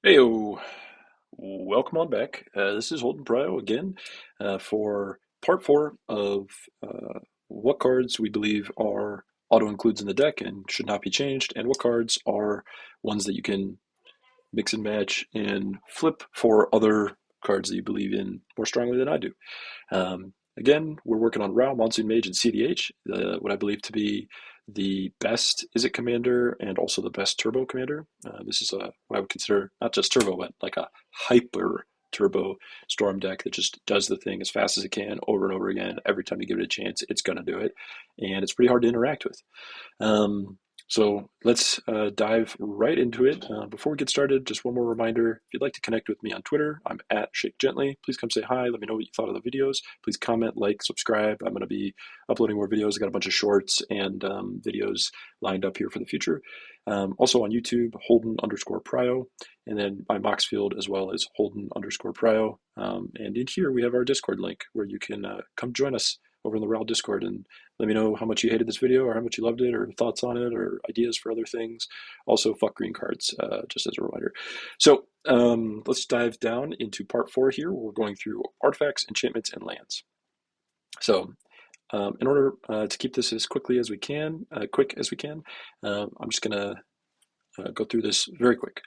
Heyo, welcome on back. This is Holden Prio again for part four of what cards we believe are auto includes in the deck and should not be changed, and what cards are ones that you can mix and match and flip for other cards that you believe in more strongly than I do. Again, we're working on Ral, Monsoon Mage, and cEDH, what I believe to be the best Izzet commander and also the best turbo commander. This is what I would consider not just turbo, but like a hyper turbo storm deck that just does the thing as fast as it can over and over again. Every time you give it a chance, it's going to do it. And it's pretty hard to interact with. Um, so let's dive right into it. Before we get started, just one more reminder. If you'd like to connect with me on Twitter, I'm at Shake Gently. Please come say hi. Let me know what you thought of the videos. Please comment, like, subscribe. I'm going to be uploading more videos. I got a bunch of shorts and videos lined up here for the future. Also on YouTube, Holden_Prio, and then my Mox field as well as Holden_Prio. And in here we have our Discord link where you can come join us over in the RAL Discord and let me know how much you hated this video or how much you loved it or thoughts on it or ideas for other things. Also, fuck green cards, just as a reminder. So let's dive down into part four here. We're going through artifacts, enchantments, and lands. So in order to keep this as quick as we can, I'm just going to go through this very quick.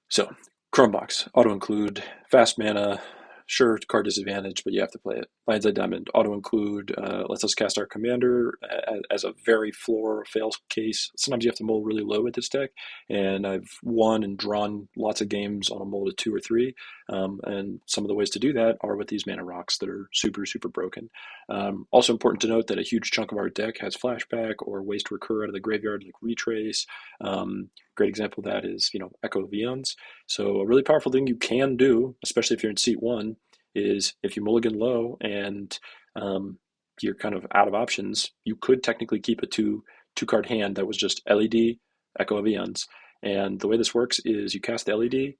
So, Chrome Box, auto include, fast mana, sure, card disadvantage, but you have to play it. Lion's Eye Diamond, auto include, lets us cast our commander as a very floor fail case. Sometimes you have to mull really low with this deck, and I've won and drawn lots of games on a mull to 2 or 3. And some of the ways to do that are with these mana rocks that are super, super broken. Also important to note that a huge chunk of our deck has flashback or ways to recur out of the graveyard, like Retrace. Great example of that is, Echo of Eons. So a really powerful thing you can do, especially if you're in seat 1, is if you mulligan low and you're kind of out of options, you could technically keep a two-card hand that was just LED, Echo of Eons. And the way this works is you cast the LED,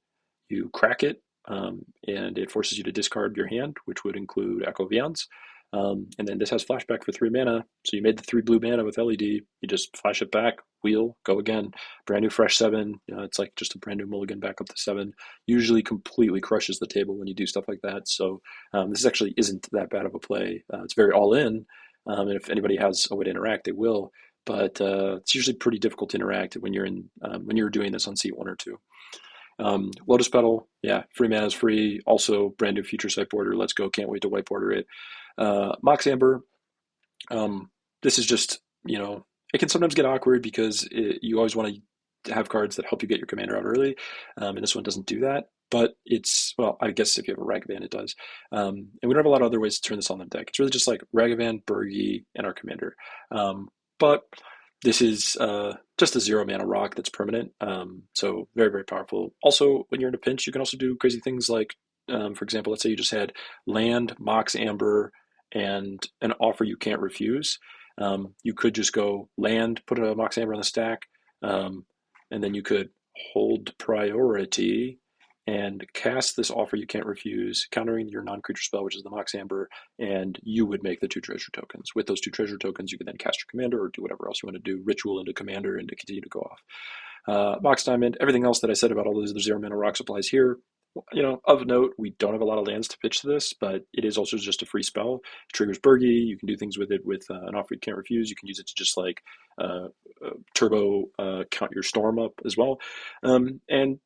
you crack it, and it forces you to discard your hand, which would include Echo of Eons. And then this has flashback for 3 mana. So you made the 3 blue mana with LED. You just flash it back, wheel, go again. Brand new fresh 7. It's like just a brand new mulligan back up to 7. Usually completely crushes the table when you do stuff like that. So this actually isn't that bad of a play. It's very all in. And if anybody has a way to interact, they will. But it's usually pretty difficult to interact when you're doing this on seat 1 or 2. Lotus Petal, yeah, free mana is free. Also, brand new future sideboarder. Let's go. Can't wait to whiteboarder it. Mox Amber, this is just, it can sometimes get awkward because you always want to have cards that help you get your commander out early. And this one doesn't do that. But well, I guess if you have a Ragavan, it does. And we don't have a lot of other ways to turn this on the deck. It's really just like Ragavan, Bergie, and our commander. But this is just a 0 mana rock that's permanent. So very, very powerful. Also, when you're in a pinch, you can also do crazy things like, for example, let's say you just had land, Mox Amber, and an offer you can't refuse. You could just go land, put a Mox Amber on the stack, and then you could hold priority and cast this offer you can't refuse, countering your non-creature spell, which is the Mox Amber, and you would make the 2 treasure tokens. With those 2 treasure tokens, you can then cast your commander or do whatever else you want to do, ritual into commander, and to continue to go off. Mox Diamond, everything else that I said about all those other 0 mana rocks applies here. Of note, we don't have a lot of lands to pitch to this, but it is also just a free spell. It triggers Bergie. You can do things with it with an offer you can't refuse. You can use it to just like turbo count your storm up as well. And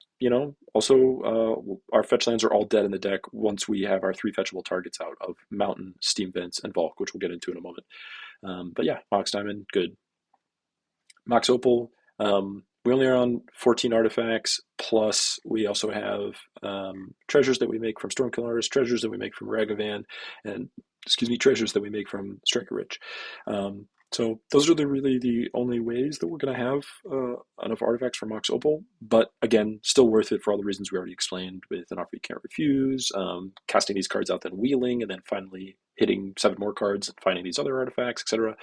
also our fetch lands are all dead in the deck once we have our 3 fetchable targets out of Mountain, Steam Vents, and Volk, which we'll get into in a moment. But yeah, Mox Diamond, good. Mox Opal, we only are on 14 artifacts, plus we also have treasures that we make from Stormkill Artist, treasures that we make from Ragavan, and, treasures that we make from Striker Rich. So those are really the only ways that we're going to have enough artifacts for Mox Opal, but again, still worth it for all the reasons we already explained with an offer you can't refuse, casting these cards out, then wheeling, and then finally hitting 7 more cards and finding these other artifacts, etc.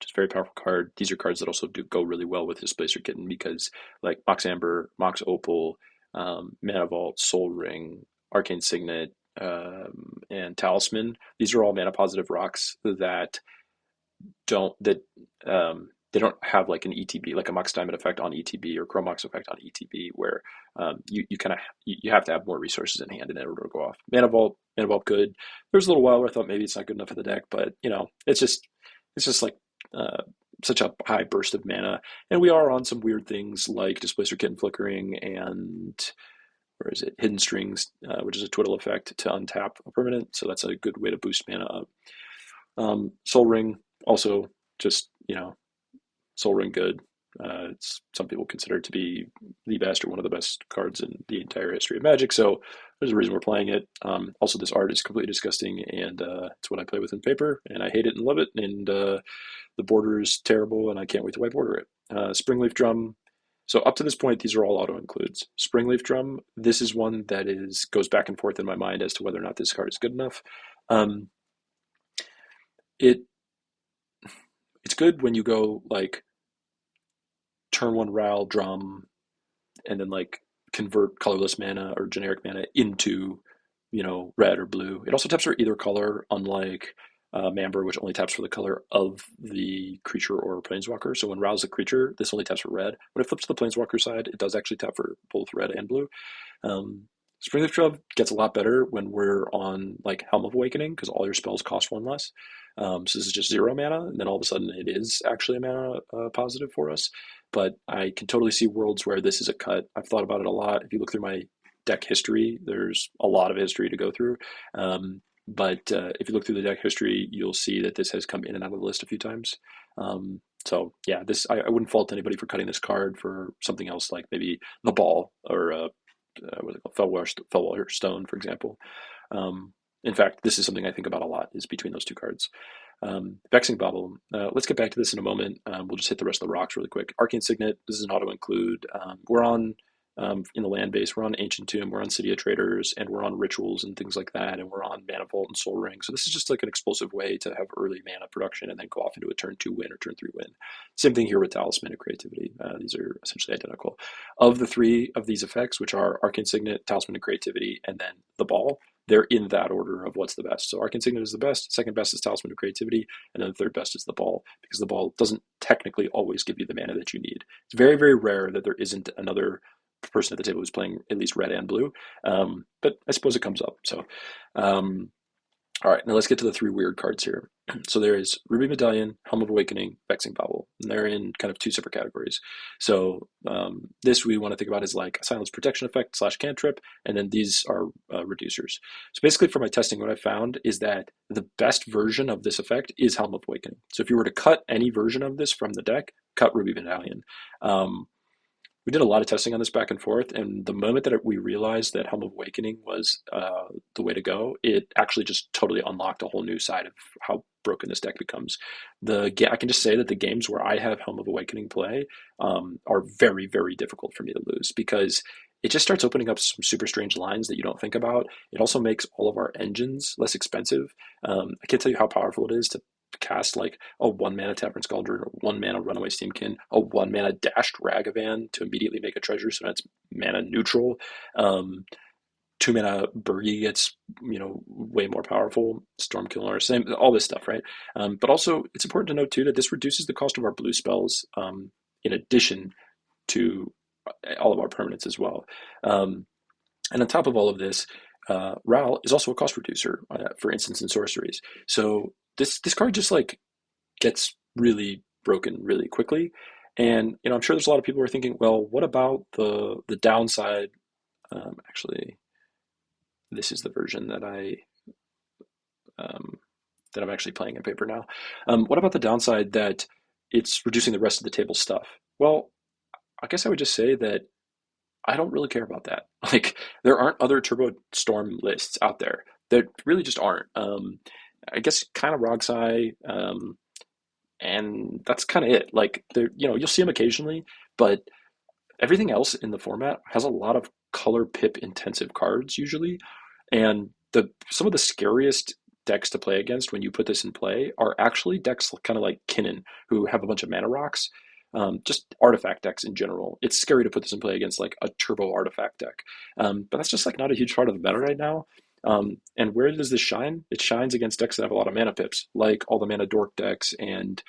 Just very powerful card. These are cards that also do go really well with Displacer Kitten because, like Mox Amber, Mox Opal, Mana Vault, Soul Ring, Arcane Signet, and Talisman. These are all mana positive rocks that they don't have like an ETB, like a Mox Diamond effect on ETB or Chrome Mox effect on ETB, where you kind of you have to have more resources in hand in order to go off. Mana Vault, good. There was a little while where I thought maybe it's not good enough for the deck, but it's just like such a high burst of mana, and we are on some weird things like Displacer Kitten Flickering and where is it? Hidden Strings, which is a twiddle effect to untap a permanent, so that's a good way to boost mana up. Soul Ring also just Soul Ring good. It's some people consider it to be the best or one of the best cards in the entire history of Magic, so there's a reason we're playing it. Also, this art is completely disgusting, and it's what I play with in paper, and I hate it and love it, and the border is terrible, and I can't wait to white border it. Springleaf Drum. So up to this point, these are all auto includes. Springleaf Drum. This is one that goes back and forth in my mind as to whether or not this card is good enough. Um, it it's good when you go like turn one Ral Drum and then like convert colorless mana or generic mana into red or blue. It also taps for either color, unlike Mamber, which only taps for the color of the creature or planeswalker. So when Ral's a creature, this only taps for red. When it flips to the planeswalker side, it does actually tap for both red and blue. Springleaf Drum gets a lot better when we're on like Helm of Awakening, because all your spells cost one less. So this is just 0 mana, and then all of a sudden it is actually a mana positive for us. But I can totally see worlds where this is a cut. I've thought about it a lot. If you look through my deck history, there's a lot of history to go through. But if you look through the deck history, you'll see that this has come in and out of the list a few times. So yeah, I wouldn't fault anybody for cutting this card for something else, like maybe the Ball or what's it called, Fellwar Stone, for example. In fact, this is something I think about a lot, is between those two cards. Vexing Bauble. Let's get back to this in a moment. We'll just hit the rest of the rocks really quick. Arcane Signet. This is an auto include. We're on in the land base. We're on Ancient Tomb. We're on City of Traders, and we're on rituals and things like that. And we're on Mana Vault and Soul Ring. So this is just like an explosive way to have early mana production and then go off into a turn 2 win or turn 3 win. Same thing here with Talisman and Creativity. These are essentially identical. Of the 3 of these effects, which are Arcane Signet, Talisman and Creativity, and then the Ball, they're in that order of what's the best. So Arcane Signet is the best, second best is Talisman of Creativity, and then the third best is the Ball, because the Ball doesn't technically always give you the mana that you need. It's very, very rare that there isn't another person at the table who's playing at least red and blue, but I suppose it comes up. So all right, now let's get to the 3 weird cards here. So there is Ruby Medallion, Helm of Awakening, Vexing Bauble, and they're in kind of 2 separate categories. So this we want to think about as like a silence protection effect / cantrip, and then these are reducers. So basically for my testing, what I found is that the best version of this effect is Helm of Awakening. So if you were to cut any version of this from the deck, cut Ruby Medallion. We did a lot of testing on this back and forth, and the moment that we realized that Helm of Awakening was the way to go, it actually just totally unlocked a whole new side of how broken this deck becomes. I can just say that the games where I have Helm of Awakening play are very, very difficult for me to lose, because it just starts opening up some super strange lines that you don't think about. It also makes all of our engines less expensive. I can't tell you how powerful it is to cast like a 1 mana Tavern Scaldron, or 1 mana Runaway Steamkin, a 1 mana Dashed Ragavan to immediately make a treasure, so that's mana neutral. 2 mana Burgi gets way more powerful. Stormkiller, same, all this stuff, right? But also it's important to note too that this reduces the cost of our blue spells in addition to all of our permanents as well. And on top of all of this, Ral is also a cost reducer for instants and sorceries. So this card just like gets really broken really quickly. And I'm sure there's a lot of people who are thinking, well, what about the downside? Actually, this is the version that I'm actually playing in paper now. What about the downside that it's reducing the rest of the table stuff? Well, I guess I would just say that I don't really care about that. Like, there aren't other Turbo Storm lists out there. There really just aren't. I guess kind of Rogsai, and that's kind of it. Like, you'll see them occasionally, but everything else in the format has a lot of color pip intensive cards usually, and some of the scariest decks to play against when you put this in play are actually decks kind of like Kinnan, who have a bunch of mana rocks. Just artifact decks in general. It's scary to put this in play against like a turbo artifact deck, but that's just like not a huge part of the meta right now. And where does this shine? It shines against decks that have a lot of mana pips, like all the mana dork decks and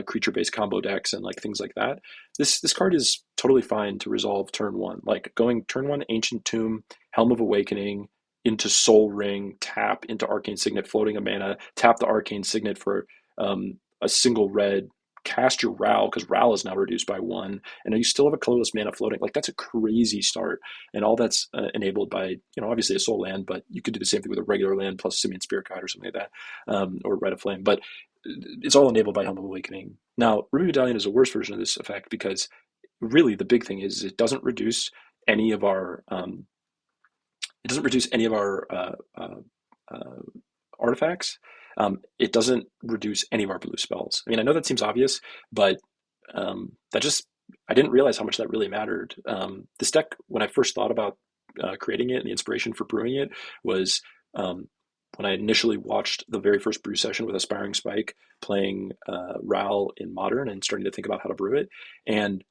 creature-based combo decks and like things like that. This card is totally fine to resolve turn one. Like going turn one, Ancient Tomb, Helm of Awakening into Soul Ring, tap into Arcane Signet, floating a mana, tap the Arcane Signet for a single red, cast your Ral because Ral is now reduced by one, and you still have a colorless mana floating. Like that's a crazy start, and all that's enabled by obviously a soul land, but you could do the same thing with a regular land plus Simian Spirit Guide or something like that, or Red of Flame. But it's all enabled by Helm of Awakening. Now, Ruby Medallion is a worse version of this effect because really the big thing is it doesn't reduce any of our uh, artifacts. It doesn't reduce any of our blue spells. I mean, I know that seems obvious, but that just I didn't realize how much that really mattered. This deck, when I first thought about creating it, and the inspiration for brewing it was when I initially watched the very first brew session with Aspiring Spike playing Ral in Modern and starting to think about how to brew it, and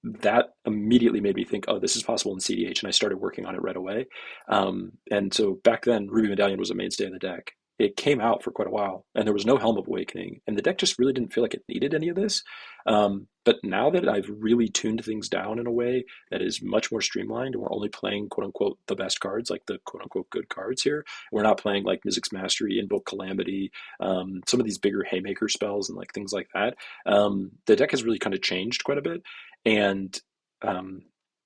that immediately made me think, oh, this is possible in cEDH, and I started working on it right away. And so back then, Ruby Medallion was a mainstay of the deck. It came out for quite a while, and there was no Helm of Awakening, and the deck just really didn't feel like it needed any of this. But now that I've really tuned things down in a way that is much more streamlined, and we're only playing quote unquote the best cards, like the quote unquote good cards here. We're not playing like Mizzix Mastery, Invoke Calamity, some of these bigger haymaker spells and like things like that. The deck has really kind of changed quite a bit, and um,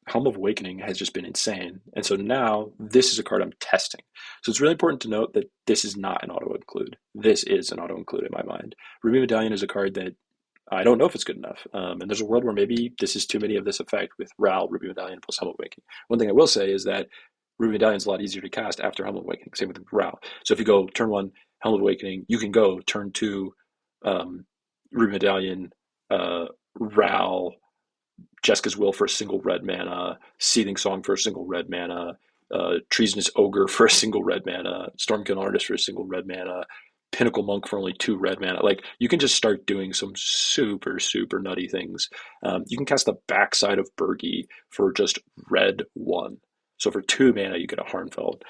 Helm of Awakening has just been insane. And so now this is a card I'm testing. So it's really important to note that this is not an auto include. This is an auto include in my mind. Ruby Medallion is a card that I don't know if it's good enough. And there's a world where maybe this is too many of this effect with Ral, Ruby Medallion plus Helm of Awakening. One thing I will say is that Ruby Medallion is a lot easier to cast after Helm of Awakening. Same with Ral. So if you go turn one, Helm of Awakening, you can go turn two, Ruby Medallion, Ral, Jeska's Will for a single red mana, Seething Song for a single red mana, Treasonous Ogre for a single red mana, Stormkill Artist for a single red mana, Pinnacle Monk for only two red mana. Like you can just start doing some super, super nutty things. You can cast the backside of Bergie for just red one. So for two mana, you get a Harnfeld.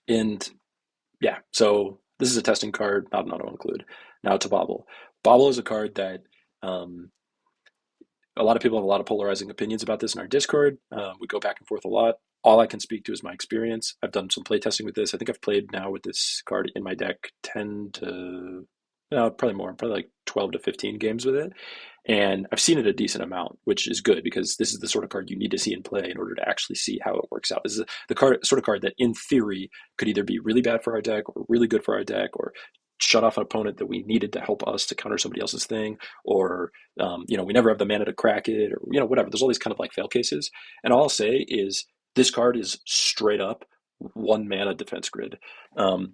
And yeah, so this is a testing card, not an auto include. Now to Bauble. Bauble is a card that a lot of people have a lot of polarizing opinions about this in our Discord. We go back and forth a lot. All I can speak to is my experience. I've done some play testing with this. I think I've played now with this card in my deck 10 to, no, probably more, probably like 12 to 15 games with it. And I've seen it a decent amount, which is good because this is the sort of card you need to see in play in order to actually see how it works out. This is the sort of card that, in theory, could either be really bad for our deck or really good for our deck, or shut off an opponent that we needed to help us to counter somebody else's thing, or we never have the mana to crack it, or whatever. There's all these kind of like fail cases, and all I'll say is this card is straight up one mana defense grid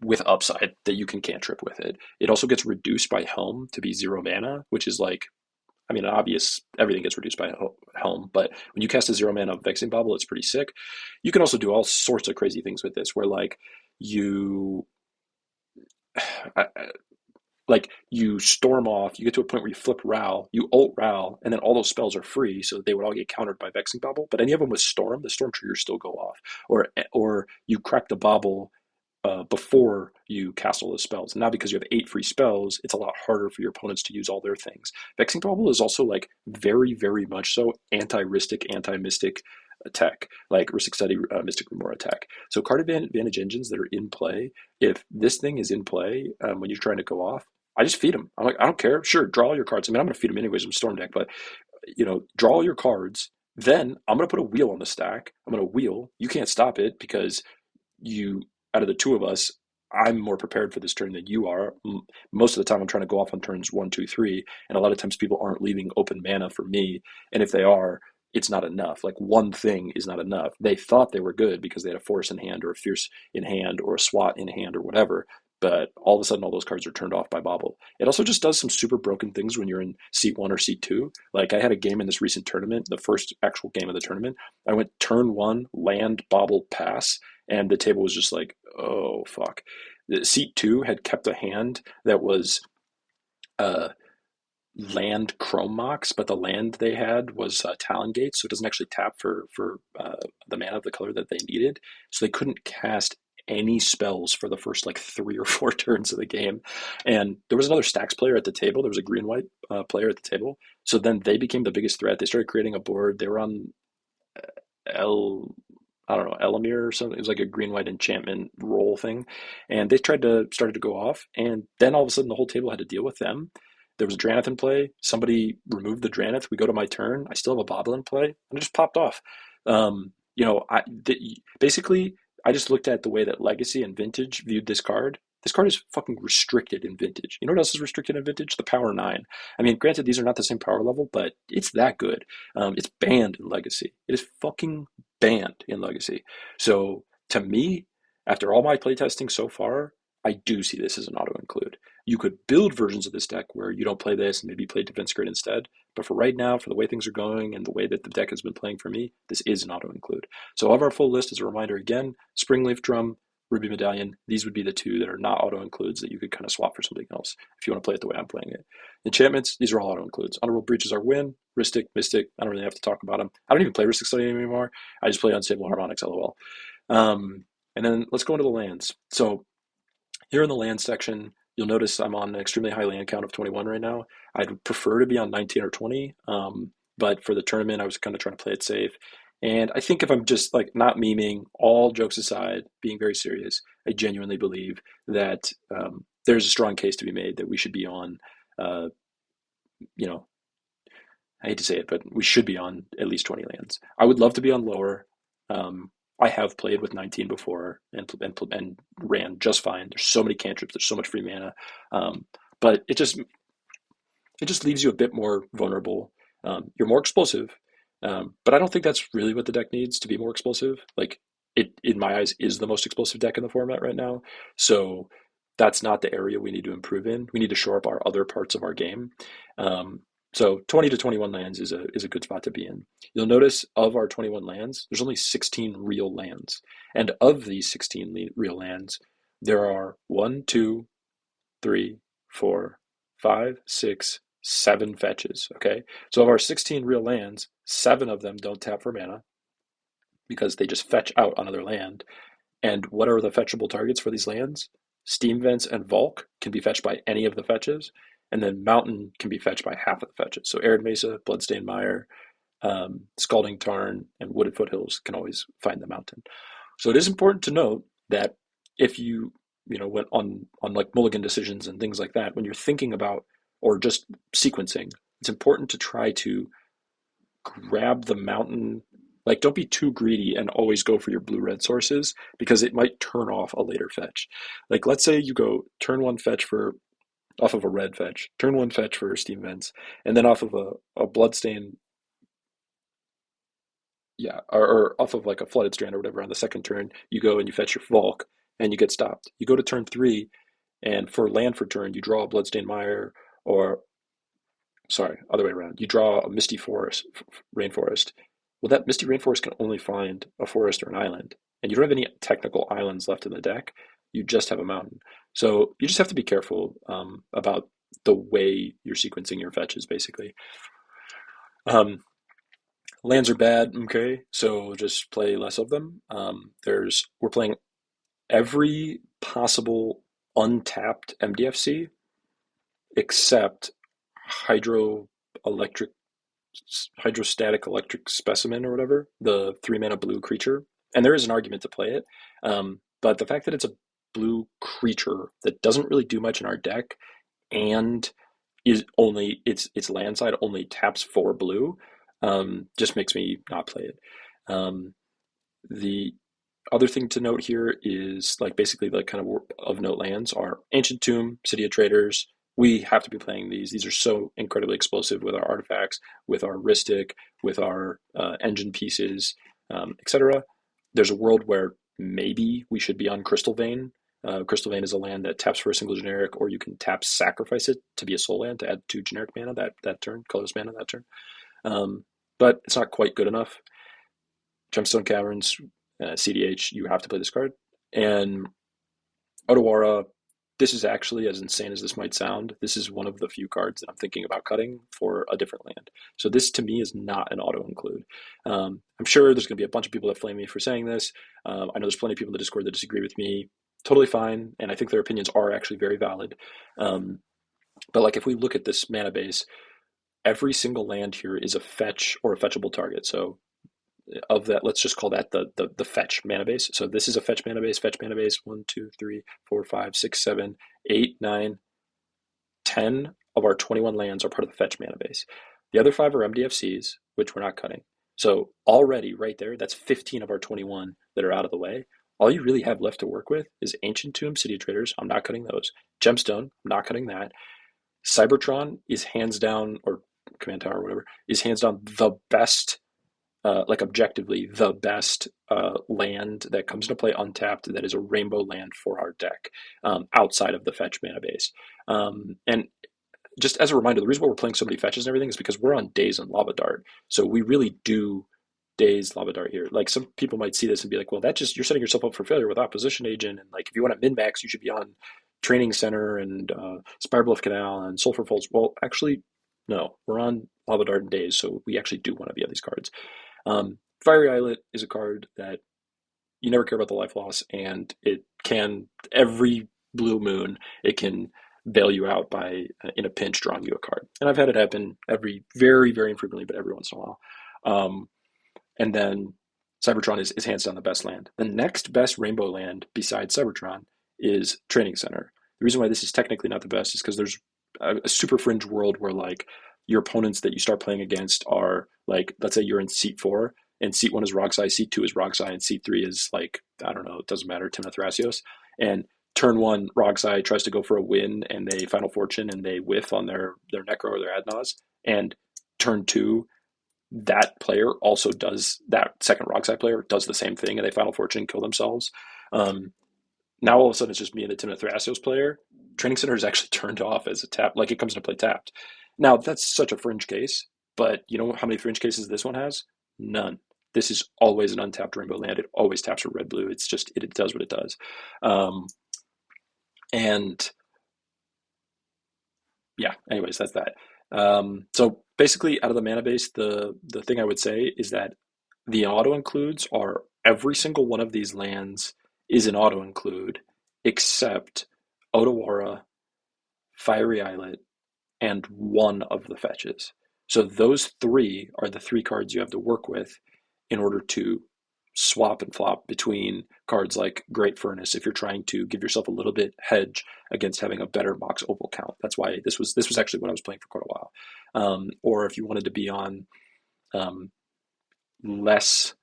with upside that you can cantrip with it. It also gets reduced by Helm to be 0 mana, which is like, I mean, obvious, everything gets reduced by Helm, but when you cast a 0 mana Vexing Bauble, it's pretty sick. You can also do all sorts of crazy things with this, where like you like you storm off, you get to a point where you flip Ral, you ult Ral, and then all those spells are free, so they would all get countered by Vexing Bauble. But any of them with Storm, the Storm triggers still go off. Or you crack the Bauble before you cast all those spells. And now because you have 8 free spells, it's a lot harder for your opponents to use all their things. Vexing Bauble is also like very, very much so anti-Rhystic, anti-Mystic attack, like Rhystic Study, Mystic Remora attack. So card advantage engines that are in play, if this thing is in play when you're trying to go off, I just feed them. I'm like, I don't care. Sure, draw all your cards. I mean, I'm going to feed them anyways with Storm deck, but draw all your cards. Then I'm going to put a wheel on the stack. I'm going to wheel. You can't stop it because out of the two of us, I'm more prepared for this turn than you are. Most of the time, I'm trying to go off on turns 1, 2, 3, and a lot of times people aren't leaving open mana for me. And if they are, it's not enough. Like one thing is not enough. They thought they were good because they had a force in hand or a fierce in hand or a swat in hand or whatever. But all of a sudden, all those cards are turned off by Bauble. It also just does some super broken things when you're in seat 1 or seat 2. Like I had a game in this recent tournament, the first actual game of the tournament. I went turn 1, land, Bauble, pass, and the table was just like, oh, fuck. The seat 2 had kept a hand that was land Chrome Mox, but the land they had was Talon Gate, so it doesn't actually tap for the mana of the color that they needed. So they couldn't cast any spells for the first like 3 or 4 turns of the game. And there was another stacks player at the table. There was a green white player at the table. So then they became the biggest threat. They started creating a board. They were on El I don't know, Elamir or something. It was like a green white enchantment roll thing. And they started to go off. And then all of a sudden the whole table had to deal with them. There was a Dranith in play. Somebody removed the Dranith. We go to my turn. I still have a Bauble in play. And it just popped off. Basically, I just looked at the way that Legacy and Vintage viewed this card. This card is fucking restricted in Vintage. You know what else is restricted in Vintage? The Power 9. I mean, granted, these are not the same power level, but it's that good. It's banned in Legacy. It is fucking banned in Legacy. So to me, after all my playtesting so far, I do see this as an auto include. You could build versions of this deck where you don't play this and maybe play Defense Grid instead. But for right now, for the way things are going and the way that the deck has been playing for me, this is an auto include. So of our full list, as a reminder again, Springleaf Drum, Ruby Medallion, these would be the two that are not auto includes that you could kind of swap for something else if you want to play it the way I'm playing it. Enchantments, these are all auto includes. Honorable Breaches are win, Rhystic, Mystic, I don't really have to talk about them. I don't even play Rhystic Study anymore. I just play Unstable Harmonics, lol. And then let's go into the lands. So here in the land section, you'll notice I'm on an extremely high land count of 21 right now. I'd prefer to be on 19 or 20, but for the tournament, I was kind of trying to play it safe. And I think if I'm just like not memeing, all jokes aside, being very serious, I genuinely believe that there's a strong case to be made that we should be on, uh, you know, I hate to say it, but we should be on at least 20 lands. I would love to be on lower. Um, I have played with 19 before and ran just fine. There's so many cantrips. There's so much free mana, but it just leaves you a bit more vulnerable. You're more explosive, but I don't think that's really what the deck needs to be more explosive. Like it, in my eyes, is the most explosive deck in the format right now. So that's not the area we need to improve in. We need to shore up our other parts of our game. Um, so 20 to 21 lands is a good spot to be in. You'll notice of our 21 lands, there's only 16 real lands, and of these 16 real lands, there are 1, 2, 3, 4, 5, 6, 7 fetches. Okay, so of our 16 real lands, 7 of them don't tap for mana because they just fetch out another land. And what are the fetchable targets for these lands? Steam Vents and Volk can be fetched by any of the fetches, and then Mountain can be fetched by half of the fetches. So Arid Mesa, Bloodstained Mire, Scalding Tarn, and Wooded Foothills can always find the Mountain. So it is important to note that if you went on like mulligan decisions and things like that, when you're thinking about or just sequencing, it's important to try to grab the Mountain. Like, don't be too greedy and always go for your blue-red sources because it might turn off a later fetch. Like, let's say you go turn one fetch for off of a red fetch, turn one fetch for Steam Vents, and then off of a Bloodstain, yeah, or off of like a Flooded Strand or whatever on the second turn, you go and you fetch your Volk and you get stopped. You go to turn 3, and for land for turn, you draw a Bloodstained Mire, or sorry, other way around. You draw a Misty Forest, Rainforest. Well, that Misty Rainforest can only find a forest or an island, and you don't have any technical islands left in the deck. You just have a mountain. So you just have to be careful about the way you're sequencing your fetches, basically. Lands are bad, okay, so just play less of them. We're playing every possible untapped MDFC except hydroelectric hydrostatic electric specimen or whatever, the 3 mana blue creature. And there is an argument to play it. But the fact that it's a blue creature that doesn't really do much in our deck and is only its land side only taps for blue, just makes me not play it. The other thing to note here is like basically like kind of note lands are Ancient Tomb, City of Traders. We have to be playing these. These are so incredibly explosive with our artifacts, with our Rhystic, with our engine pieces, etc. There's a world where maybe we should be on Crystal Vein. Crystal Vein is a land that taps for a single generic, or you can tap sacrifice it to be a soul land to add 2 generic mana that turn, colorless mana that turn. But it's not quite good enough. Gemstone Caverns, cEDH, you have to play this card. And Otawara, this is actually, as insane as this might sound, this is one of the few cards that I'm thinking about cutting for a different land. So this to me is not an auto include. I'm sure there's going to be a bunch of people that flame me for saying this. I know there's plenty of people in the Discord that disagree with me. Totally fine, and I think their opinions are actually very valid. But like if we look at this mana base, every single land here is a fetch or a fetchable target. So of that, let's just call that the fetch mana base. So this is a fetch mana base, fetch mana base. 1, 2, 3, 4, 5, 6, 7, 8, 9, 10 of our 21 lands are part of the fetch mana base. The other 5 are MDFCs, which we're not cutting. So already right there, that's 15 of our 21 that are out of the way. All you really have left to work with is Ancient Tomb City Traders. I'm not cutting those. Gemstone, I'm not cutting that. Cybertron is hands down, or Command Tower or whatever, is hands down the best, like objectively the best land that comes into play untapped that is a rainbow land for our deck, outside of the fetch mana base. And just as a reminder, the reason why we're playing so many fetches and everything is because we're on Daze and Lava Dart. So we really do Daze Lava Dart here. Like some people might see this and be like, well, that just, you're setting yourself up for failure with Opposition Agent. And like, if you want to min-max, you should be on Training Center and Spirebluff Canal and Sulphur Falls. Well, actually, no, we're on Lava Dart and Daze. So we actually do want to be on these cards. Fiery Islet is a card that you never care about the life loss, and it can, every blue moon, it can bail you out by, in a pinch, drawing you a card. And I've had it happen very, very infrequently, but every once in a while. And then Cybertron is hands down the best land. The next best rainbow land besides Cybertron is Training Center. The reason why this is technically not the best is because there's a super fringe world where like your opponents that you start playing against are like, let's say you're in seat 4 and seat 1 is Roxai, seat 2 is Roxai, and seat 3 is like, I don't know, it doesn't matter, Timna Thrasios. And turn 1, Roxai tries to go for a win and they Final Fortune and they whiff on their Necro or their Adnaz. And turn 2, that player also does, that second Roxai player does the same thing and they Final Fortune kill themselves. Now all of a sudden it's just me and the Timna Thrasios player. Training Center is actually turned off as a tap, like it comes into play tapped. Now that's such a fringe case, but you know how many fringe cases this one has? None. This is always an untapped rainbow land. It always taps for red blue. It's just, it does what it does. And yeah, anyways, that's that. So basically out of the mana base, the thing I would say is that the auto includes are every single one of these lands is an auto include except Otawara, Fiery Islet, and one of the fetches. So those 3 are the 3 cards you have to work with in order to swap and flop between cards like Great Furnace if you're trying to give yourself a little bit hedge against having a better Mox Opal count. That's why this was actually what I was playing for quite a while. Or if you wanted to be on less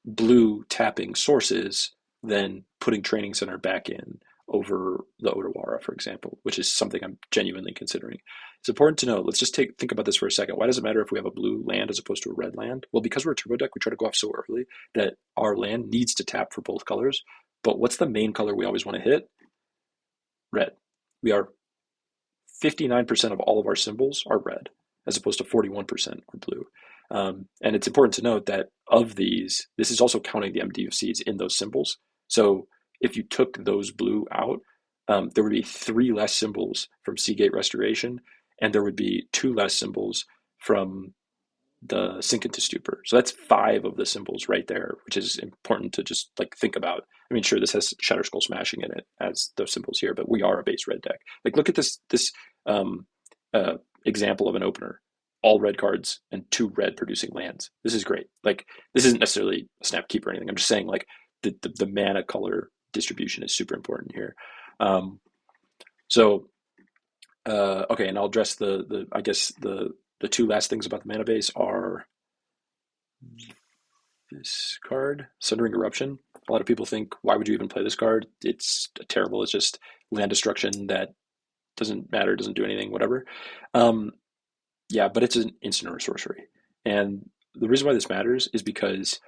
blue tapping sources, then putting Training Center back in over the Otawara, for example, which is something I'm genuinely considering. It's important to know. Let's just think about this for a second. Why does it matter if we have a blue land as opposed to a red land? Well, because we're a turbo deck, we try to go off so early that our land needs to tap for both colors. But what's the main color we always want to hit? Red. We are 59% of all of our symbols are red, as opposed to 41% are blue. And it's important to note that of these, this is also counting the MDFCs in those symbols. So if you took those blue out, there would be 3 less symbols from Seagate Restoration, and there would be 2 less symbols from the Sink into Stupor. So that's 5 of the symbols right there, which is important to just like think about. I mean, sure, this has Shatter Skull Smashing in it as those symbols here, but we are a base red deck. Like, look at this example of an opener. All red cards and 2 red producing lands. This is great. Like, this isn't necessarily a snap keep or anything. I'm just saying like the mana color distribution is super important here. Okay, and I'll address I guess the 2 last things about the mana base are this card, Sundering Eruption. A lot of people think, why would you even play this card? It's terrible. It's just land destruction that doesn't matter, doesn't do anything, whatever. Yeah, but it's an instant or sorcery. And the reason why this matters is because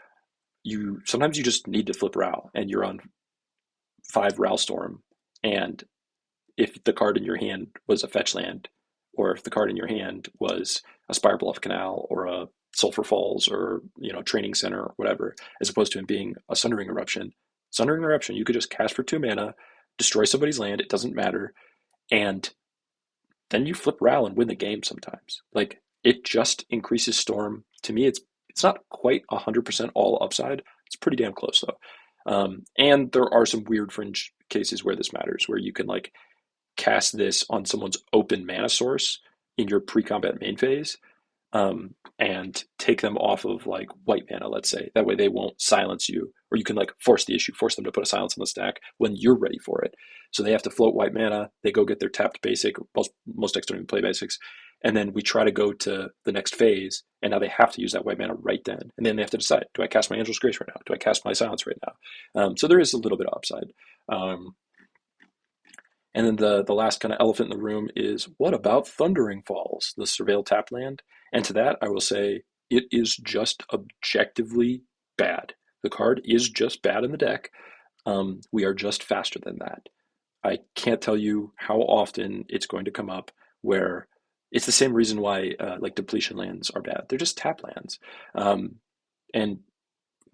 sometimes you just need to flip Ral, and you're on 5 Ral Storm, and if the card in your hand was a fetch land, or if the card in your hand was a Spirebluff Canal or a Sulphur Falls or Training Center or whatever, as opposed to it being a Sundering Eruption, you could just cast for 2 mana, destroy somebody's land, it doesn't matter, and then you flip Ral and win the game sometimes. Like it just increases Storm. To me, it's not quite 100% all upside. It's pretty damn close though. And there are some weird fringe cases where this matters, where you can like cast this on someone's open mana source in your pre-combat main phase, and take them off of like white mana, let's say. That way they won't silence you, or you can like force the issue, force them to put a silence on the stack when you're ready for it. So they have to float white mana. They go get their tapped basic. Most decks don't even play basics, and then we try to go to the next phase, and now they have to use that white mana right then. And then they have to decide: do I cast my Angel's Grace right now? Do I cast my silence right now? So there is a little bit of upside. And then the last kind of elephant in the room is, what about Thundering Falls, the Surveil tap land? And to that, I will say it is just objectively bad. The card is just bad in the deck. We are just faster than that. I can't tell you how often it's going to come up where it's the same reason why like depletion lands are bad. They're just tap lands. And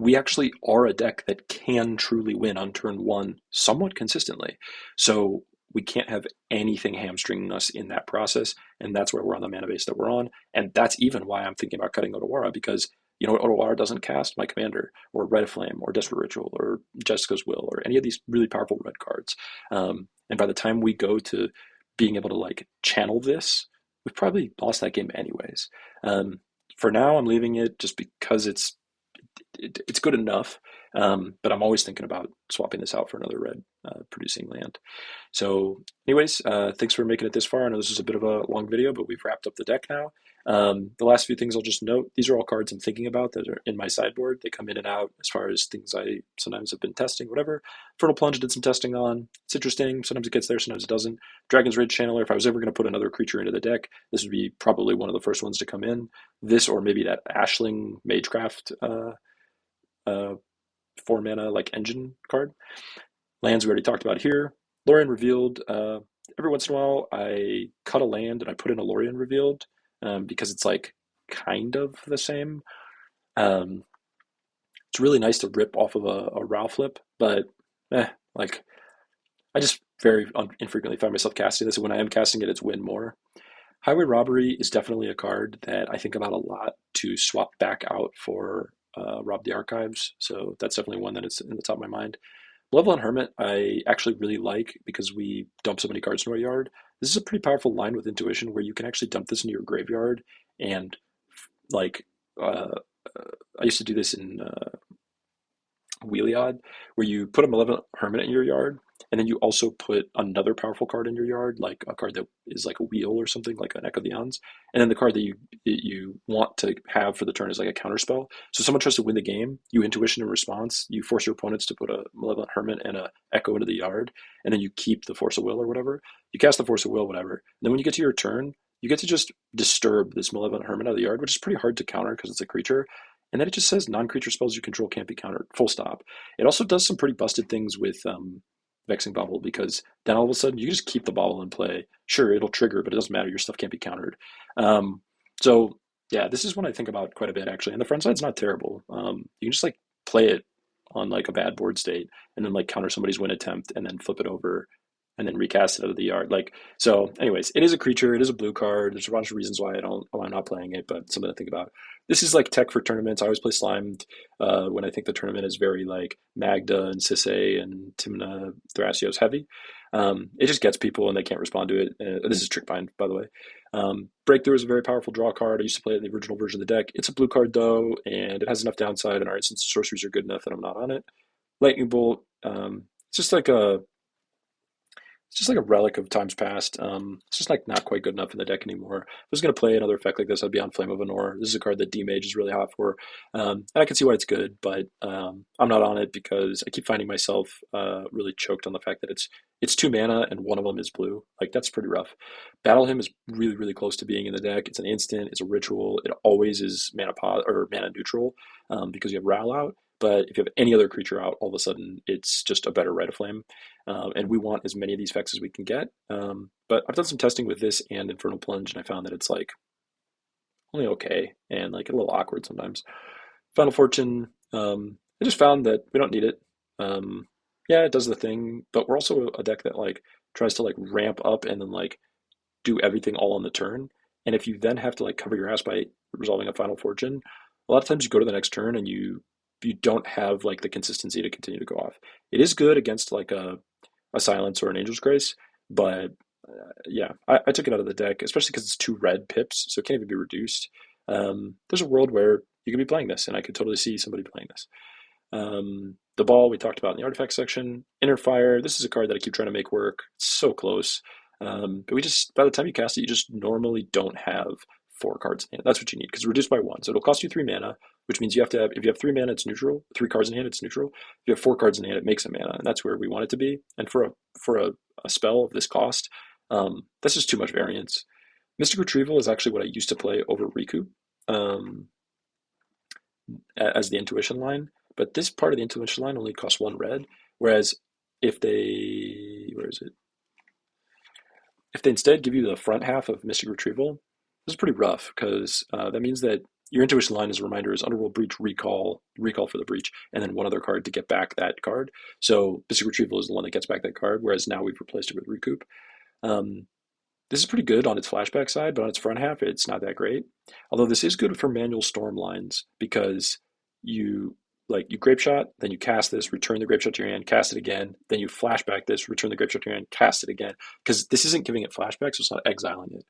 we actually are a deck that can truly win on turn one somewhat consistently. So we can't have anything hamstringing us in that process. And that's where we're on the mana base that we're on. And that's even why I'm thinking about cutting Otawara, because you know what Otawara doesn't cast? My Commander, or Red of Flame, or Desperate Ritual, or Jessica's Will, or any of these really powerful red cards. And by the time we go to being able to like channel this, we've probably lost that game anyways. For now, I'm leaving it just because it's good enough, but I'm always thinking about swapping this out for another red producing land. So anyways, thanks for making it this far. I know this is a bit of a long video, but we've wrapped up the deck now. The last few things I'll just note, these are all cards I'm thinking about that are in my sideboard. They come in and out as far as things I sometimes have been testing, whatever. Fertile Plunge did some testing on. It's interesting. Sometimes it gets there, sometimes it doesn't. Dragon's Rage Channeler, if I was ever going to put another creature into the deck, this would be probably one of the first ones to come in. This, or maybe that Ashling Magecraft uh, 4 mana like engine card. Lands we already talked about here. Lorien Revealed. Every once in a while, I cut a land and I put in a Lorien Revealed, because it's like kind of the same. Um, it's really nice to rip off of a Ral flip, but like I just very infrequently find myself casting this. And when I am casting it, it's win more. Highway Robbery is definitely a card that I think about a lot to swap back out for Rob the Archives. So that's definitely one that is in the top of my mind. Malevolent Hermit, I actually really like because we dump so many cards into our yard. This is a pretty powerful line with Intuition where you can actually dump this into your graveyard and like I used to do this in Wheeliod, where you put a Malevolent Hermit in your yard, and then you also put another powerful card in your yard, like a card that is like a wheel or something, like an Echo of the Eons. And then the card that you want to have for the turn is like a counter spell. So someone tries to win the game, you intuition in response, you force your opponents to put a Malevolent Hermit and a Echo into the yard, and then you keep the Force of Will or whatever. You cast the Force of Will, whatever. And then when you get to your turn, you get to just disturb this Malevolent Hermit out of the yard, which is pretty hard to counter because it's a creature. And then it just says non-creature spells you control can't be countered. Full stop. It also does some pretty busted things with Vexing Bauble, because then all of a sudden you just keep the bauble in play. Sure, it'll trigger, but it doesn't matter. Your stuff can't be countered. So yeah, this is one I think about quite a bit actually. And the front side's not terrible. You can just like play it on like a bad board state and then like counter somebody's win attempt and then flip it over and then recast it out of the yard. Like, so anyways, it is a creature, it is a blue card. There's a bunch of reasons why I'm not playing it, but something to think about. This is like tech for tournaments. I always play Slimed when I think the tournament is very like Magda and Sisay and Timna Thrasios heavy. It just gets people and they can't respond to it. This is Trickbind, by the way. Breakthrough is a very powerful draw card. I used to play it in the original version of the deck. It's a blue card though, and it has enough downside, and our instant sorceries are good enough that I'm not on it. Lightning Bolt, it's just like a relic of times past. It's just like not quite good enough in the deck anymore. If I was going to play another effect like this, I'd be on Flame of Anor. This is a card that D-Mage is really hot for. And I can see why it's good, but I'm not on it because I keep finding myself really choked on the fact that it's 2 mana and one of them is blue. Like, that's pretty rough. Battle Hymn is really, really close to being in the deck. It's an instant. It's a ritual. It always is mana or mana neutral because you have Ral out. But if you have any other creature out, all of a sudden it's just a better Rite of Flame. And we want as many of these effects as we can get. But I've done some testing with this and Infernal Plunge, and I found that it's like only okay and like a little awkward sometimes. Final Fortune, I just found that we don't need it. yeah, it does the thing, but we're also a deck that like tries to like ramp up and then like do everything all on the turn. And if you then have to like cover your ass by resolving a Final Fortune, a lot of times you go to the next turn and you don't have like the consistency to continue to go off. It is good against like a Silence or an Angel's Grace, but yeah, I took it out of the deck, especially because it's two red pips, so it can't even be reduced. There's a world where you could be playing this, and I could totally see somebody playing this. The ball we talked about in the artifact section. Inner Fire. This is a card that I keep trying to make work. It's so close. But we just by the time you cast it, you just normally don't have four cards in hand. That's what you need because it's reduced by one. So it'll cost you 3 mana, which means you have to have if you have 3 mana, it's neutral. 3 cards in hand, it's neutral. If you have 4 cards in hand, it makes a mana, and that's where we want it to be. And for a spell of this cost, that's just too much variance. Mystic Retrieval is actually what I used to play over Recoup. Um, as the intuition line, but this part of the intuition line only costs 1 red. Whereas if they, where is it? If they instead give you the front half of Mystic Retrieval, this is pretty rough because that means that your intuition line, as a reminder, is Underworld Breach, recall for the breach, and then one other card to get back that card. So Mystic Retrieval is the one that gets back that card, whereas now we've replaced it with Recoup. Um, this is pretty good on its flashback side, but on its front half, it's not that great. Although this is good for manual storm lines because you you grape shot, then you cast this, return the grape shot to your hand, cast it again, then you flashback this, return the grape shot to your hand, cast it again. Because this isn't giving it flashback, so it's not exiling it,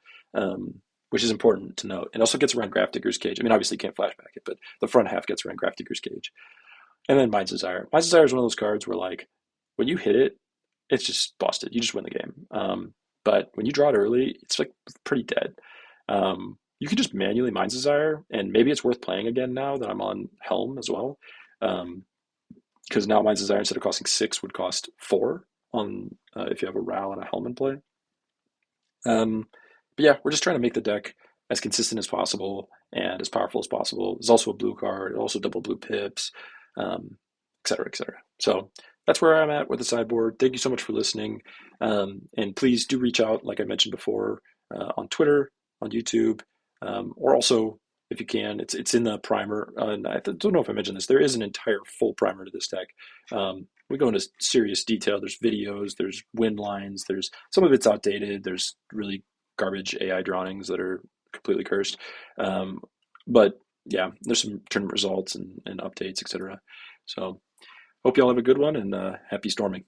which is important to note. It also gets around Grafdigger's Cage. I mean, obviously you can't flashback it, but the front half gets around Grafdigger's Cage. And then Mind's Desire. Mind's Desire is one of those cards where like when you hit it, it's just busted. You just win the game. But when you draw it early, it's like pretty dead. You can just manually Mind's Desire, and maybe it's worth playing again now that I'm on Helm as well. Because now Mind's Desire instead of costing 6 would cost 4 on if you have a Ral and a Helm in play. But yeah, we're just trying to make the deck as consistent as possible and as powerful as possible. There's also a blue card, also double blue pips, et cetera, et cetera. So that's where I'm at with the sideboard. Thank you so much for listening. And please do reach out, like I mentioned before, on Twitter, on YouTube, or also if you can, it's in the primer. And I don't know if I mentioned this. There is an entire full primer to this deck. We go into serious detail. There's videos, there's win lines, there's some of it's outdated. There's really garbage AI drawings that are completely cursed. But yeah, there's some tournament results and updates, etc. So hope y'all have a good one and happy storming.